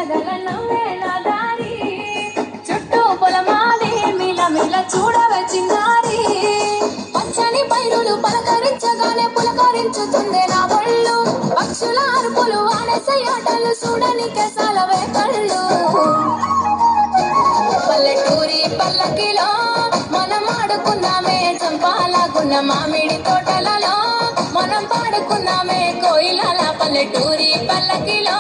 గలగల నవ్వే నా దారి చుట్టూ పొలమాలి మిల మిల చూడవే చిన్నారి పచ్చని పైరులు పలకరించగానే పులకరించుతుందే నా ఒళ్ళు పక్షుల అరుపులు ఆడేసే ఆటలు చూడనికే సాలవే కళ్ళు పల్లెటూరి పల్లకిలో మనం ఆడుకున్నామే చంపాలాగున్న మామిడి తోటలలో మనం పాడుకున్నామే కోయిలల పల్లెటూరి పల్లకిలో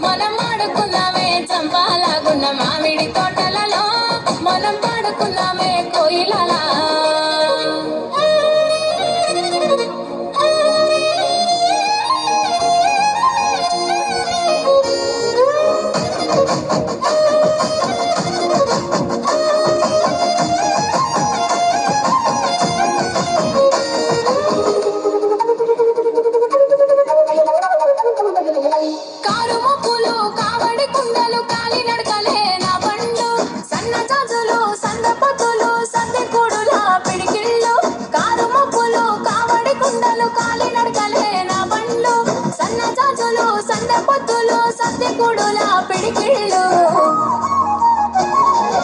మనం ఆడుకున్నామే చంపాలాగున్న మామిడి తోటలలో మనం పాడుకున్నామే కోయిలల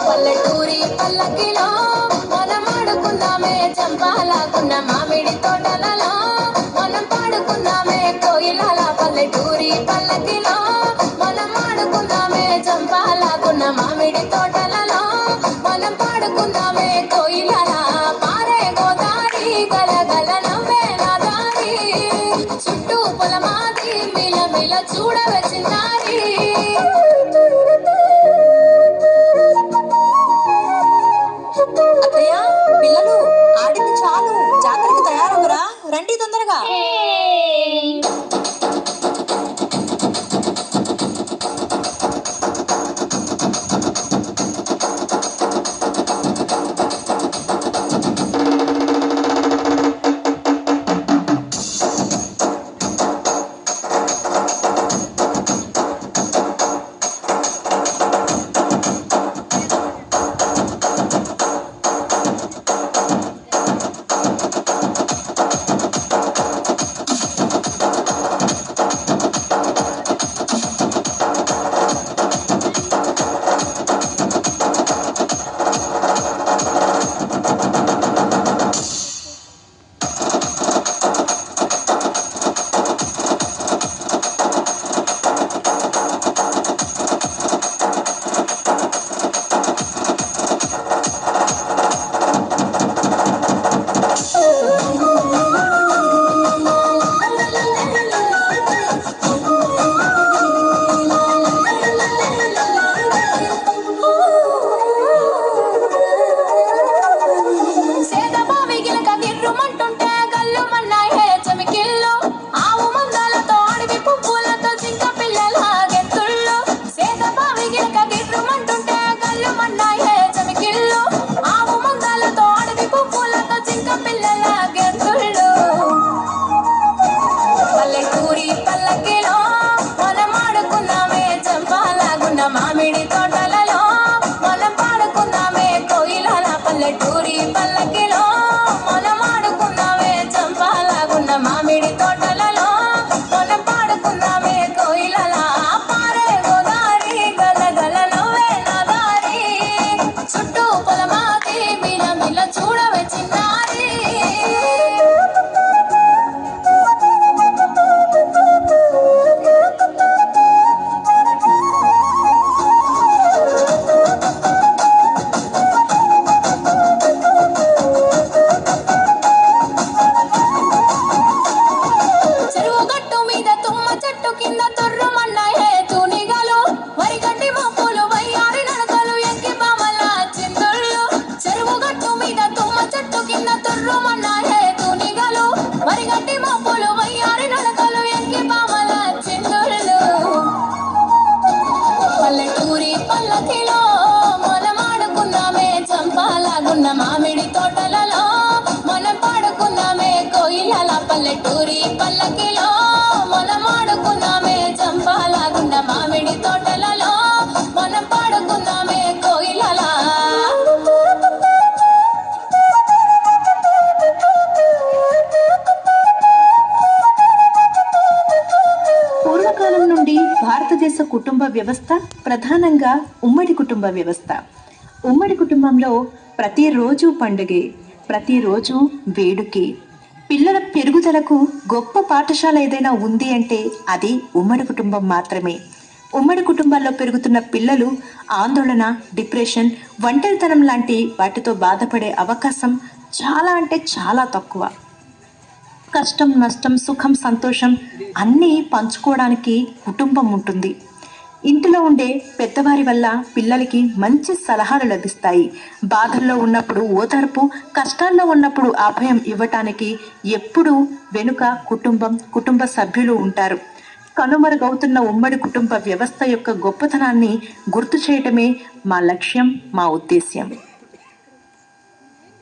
పల్లెటూరి పల్లకిలో మనం ఆడుకున్నామే చంపాలాకున్న మామిడి తోటలలో మనం పాడుకున్నామే కోయిలల పల్లెటూరి పల్లకిలో మనం ఆడుకున్నామే చంపాలాకున్న మామిడి తోటలలో మనం పాడుకున్నామే కోయిలల పారే గోదారి గలగల నవ్వే నా దారి చుట్టూ పొలమాది మిల మిల చూడవే చిన్నారి అత్తయ్య పిల్లలు ఆడింది చాలు జాతరకి తయారవరా రండి తొందరగా కాలం నుండి భారతదేశ కుటుంబ వ్యవస్థ ప్రధానంగా ఉమ్మడి కుటుంబ వ్యవస్థ. ఉమ్మడి కుటుంబంలో ప్రతిరోజు పండుగే, ప్రతిరోజు వేడుకే. పిల్లల పెరుగుదలకు గొప్ప పాఠశాల ఏదైనా ఉంది అంటే అది ఉమ్మడి కుటుంబం మాత్రమే. ఉమ్మడి కుటుంబాల్లో పెరుగుతున్న పిల్లలు ఆందోళన, డిప్రెషన్, ఒంటరితనం లాంటి వాటితో బాధపడే అవకాశం చాలా అంటే చాలా తక్కువ. కష్టం, నష్టం, సుఖం, సంతోషం అన్నీ పంచుకోవడానికి కుటుంబం ఉంటుంది. ఇంటిలో ఉండే పెద్దవారి వల్ల పిల్లలకి మంచి సలహాలు లభిస్తాయి. బాధల్లో ఉన్నప్పుడు ఓదార్పు, కష్టాల్లో ఉన్నప్పుడు అభయం ఇవ్వటానికి ఎప్పుడూ వెనుక కుటుంబ సభ్యులు ఉంటారు. కనుమరుగవుతున్న ఉమ్మడి కుటుంబ వ్యవస్థ యొక్క గొప్పతనాన్ని గుర్తు చేయటమే మా లక్ష్యం, మా ఉద్దేశ్యం.